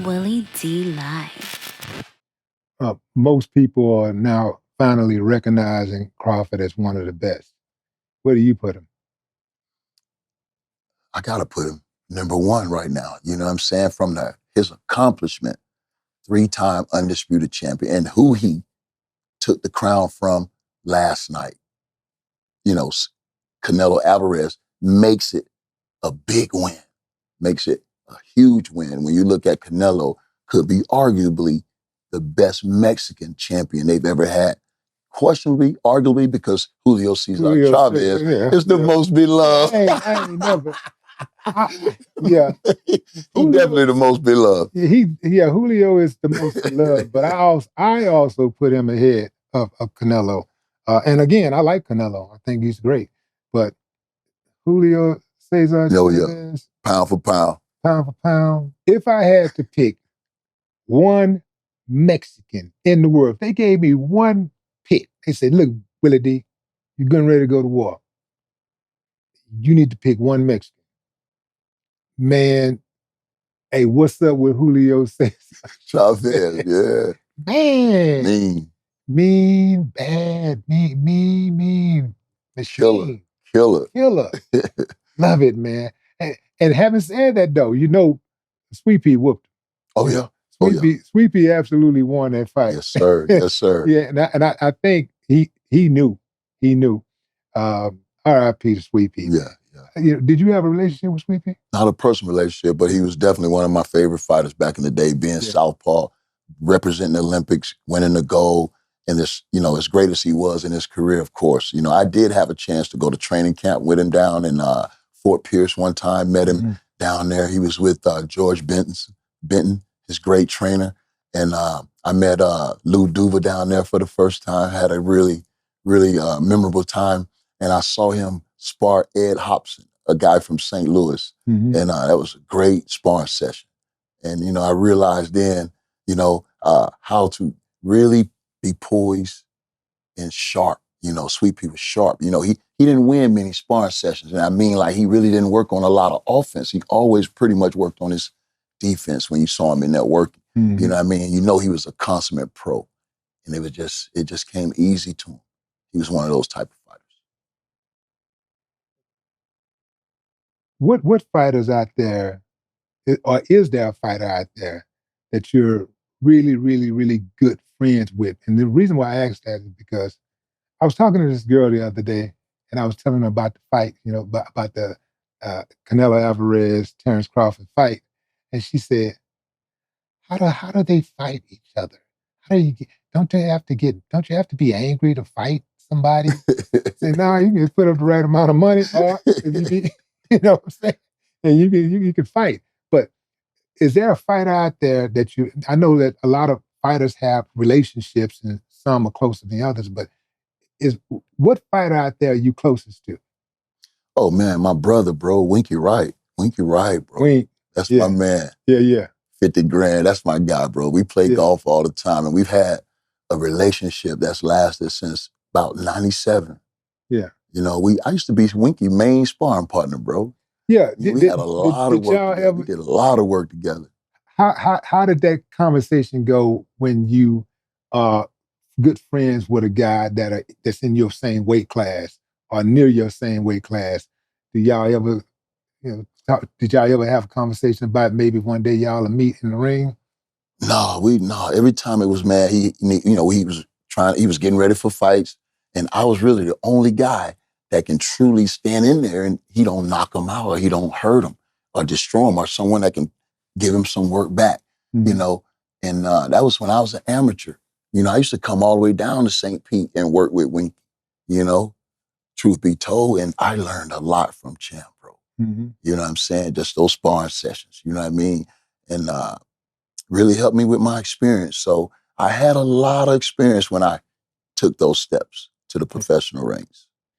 Willie D Live. Most people are now finally recognizing Crawford as one of the best. Where do you put him? I got to put him number one right now. You know what I'm saying? From his accomplishment, 3-time undisputed champion, and who he took the crown from last night. You know, Canelo Alvarez makes it a big win, makes it a huge win. When you look at Canelo, could be arguably the best Mexican champion they've ever had. Questionably, arguably, because Julio Cesar Chavez is the most beloved. I ain't never. Yeah. He's definitely the most beloved. Julio is the most beloved, but I also put him ahead of Canelo. And again, I like Canelo. I think he's great. But Julio Cesar Chavez, pound for pound. Pound for pound. If I had to pick one Mexican in the world, if they gave me one pick, they said, look, Willie D, you're getting ready to go to war. You need to pick one Mexican. Man, hey, what's up with Julio Cesar Chavez? Yeah. Man. Mean, bad, mean. Machine. Killer. Love it, man. And having said that, though, you know, Sweet Pea whooped him. Oh, yeah. Sweet Pea absolutely won that fight. Yes, sir. Yes, sir. Yeah, and I think he knew. He knew. R.I.P. to Sweet Pea. Yeah. You know, did you have a relationship with Sweet Pea? Not a personal relationship, but he was definitely one of my favorite fighters back in the day, being Southpaw, representing the Olympics, winning the gold. And this, you know, as great as he was in his career, of course, you know, I did have a chance to go to training camp with him down in Fort Pierce one time, met him down there. He was with George Benton, his great trainer. And I met Lou Duva down there for the first time, had a really memorable time. And I saw him spar Ed Hobson, a guy from St. Louis. And that was a great sparring session. And, you know, I realized then, you know, how to really be poised and sharp. You know, Sweet Pea was sharp. You know, he didn't win many sparring sessions. And I mean, like, he really didn't work on a lot of offense. He always pretty much worked on his defense when you saw him in that work. You know what I mean? You know he was a consummate pro. And it just came easy to him. He was one of those type of fighters. What fighters out there, or is there a fighter out there that you're really good friends with? And the reason why I asked that is because I was talking to this girl the other day, and I was telling her about the fight, you know, about the Canelo Alvarez, Terrence Crawford fight. And she said, how do they fight each other? How do you don't you have to be angry to fight somebody? Say, no, you can put up the right amount of money, or if you know what I'm saying? And you can fight. But is there a fighter out there that I know that a lot of fighters have relationships and some are closer than others, but what fighter out there are you closest to? Oh man, my brother, bro, Winky Wright, bro. That's my man. Yeah. 50 grand, that's my guy, bro. We play golf all the time, and we've had a relationship that's lasted since about 97. Yeah. You know, I used to be Winky's main sparring partner, bro. Yeah. We had a lot of work together. We did a lot of work together. How did that conversation go when you are good friends with a guy that's in your same weight class or near your same weight class? Do y'all ever, did y'all ever have a conversation about maybe one day y'all will meet in the ring? No. Every time it was, man, he was getting ready for fights, and I was really the only guy that can truly stand in there and he don't knock him out or he don't hurt him or destroy him, or someone that can give him some work back, you know? And that was when I was an amateur. You know, I used to come all the way down to St. Pete and work with Winky, you know, truth be told. And I learned a lot from Champ, bro. You know what I'm saying? Just those sparring sessions, you know what I mean? And really helped me with my experience. So I had a lot of experience when I took those steps to the professional ranks.